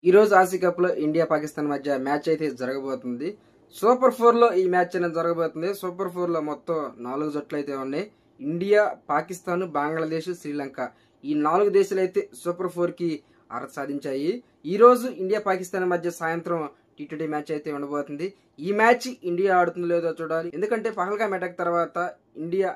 ఈ రోజు Asia cup లో ఇండియా పాకిస్తాన్ మధ్య మ్యాచ్ అయితే జరగబోతుంది. సూపర్ 4 లో ఈ మ్యాచ్ అనేది జరగబోతుంది. సూపర్ 4 లో మొత్తం 4 జట్లు అయితే ఉన్నాయి. ఇండియా, పాకిస్తాన్, బంగ్లాదేశ్, శ్రీలంక ఈ 4 దేశాలు అయితే సూపర్ 4 కి అర్హత సాధించాయి. ఈ రోజు ఇండియా పాకిస్తాన్ మధ్య సాయంత్రం టీ20 మ్యాచ్ అయితే ఉండబోతుంది. ఈ మ్యాచ్ ఇండియా ఆడుతుందో లేదో చూడాలి. ఎందుకంటే పహల్గామ్ అటాక్ తర్వాత ఇండియా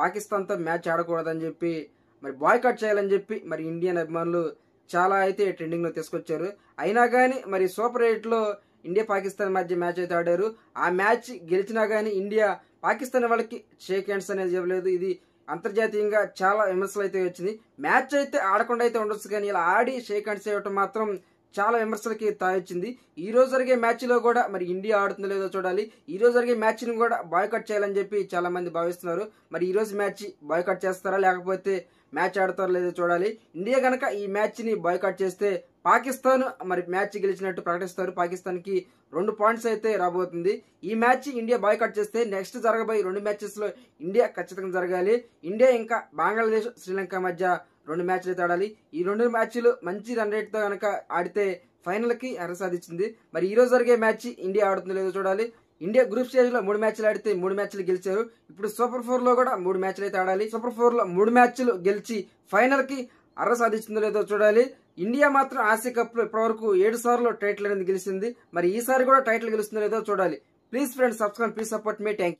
పాకిస్తాన్ తో మ్యాచ్ ఆడకూడదని చెప్పి మరి బాయ్కాట్ చేయాలని చెప్పి మరి ఇండియన్ అభిమానులు చాలా అయితే ట్రెండింగ్ లో తీసుకొచ్చారు. అయినా కానీ మరి సూపర్ 8 లో ఇండియా పాకిస్తాన్ మధ్య మ్యాచ్ అయితే ఆడారు. ఆ మ్యాచ్ గెలిచినా గానీ ఇండియా పాకిస్తాన్ వాళ్ళకి షేక్ హ్యాండ్స్ అనేది ఇవ్వలేదు. ఇది అంతర్జాతీయంగా చాలా విమర్శలు అయితే వచ్చింది. మ్యాచ్ అయితే ఆడకుండా అయితే ఉండొచ్చు కానీ ఇలా ఆడి షేక్ హ్యాండ్స్ ఇవ్వటం మాత్రం చాలా విమర్శలకి తావిచ్చింది. ఈ రోజు జరిగే మ్యాచ్ లో కూడా మరి ఇండియా ఆడుతుందో లేదో చూడాలి. ఈ రోజు జరిగే మ్యాచ్ ని కూడా బాయ్కాట్ చేయాలని చెప్పి చాలా మంది భావిస్తున్నారు. మరి ఈ రోజు మ్యాచ్ బాయ్కాట్ చేస్తారా లేకపోతే మ్యాచ్ ఆడతారో లేదో చూడాలి. ఇండియా గనక ఈ మ్యాచ్ ని బాయ్కాట్ చేస్తే పాకిస్తాన్ మరి మ్యాచ్ గెలిచినట్టు ప్రకటిస్తారు. పాకిస్తాన్ కి 2 పాయింట్స్ అయితే రాబోతుంది. ఈ మ్యాచ్ ఇండియా బాయ్కాట్ చేస్తే నెక్స్ట్ జరగబోయే 2 మ్యాచెస్ లో ఇండియా ఖచ్చితంగా జరగాలి. ఇండియా ఇంకా బంగ్లాదేశ్, శ్రీలంక మధ్య 2 మ్యాచ్లు అయితే ఆడాలి. ఈ 2 మ్యాచ్లు మంచి రన్ రేట్ తో గనక ఆడితే ఫైనల్ కి అర్హత సాధించింది. మరి ఈ రోజు జరిగే మ్యాచ్ ఇండియా ఆడుతుందో లేదో చూడాలి. ఇండియా గ్రూప్ స్టేజ్ లో 3 మ్యాచ్లు ఆడితే 3 మ్యాచ్లు గెలిచారు. ఇప్పుడు సూపర్ 4 లో కూడా 3 మ్యాచ్లు అయితే ఆడాలి. సూపర్ 4 లో 3 మ్యాచ్లు గెలిచి ఫైనల్ కి అర్హత సాధించిందో లేదో చూడాలి. ఇండియా మాత్రం ఆసియా కప్ లో ఇప్పటివరకు 7 సార్లు టైటిల్ అనేది గెలిచింది. మరి ఈసారి కూడా టైటిల్ గెలుస్తుందో లేదో చూడాలి. Please friends, subscribe, please support me. Thank you.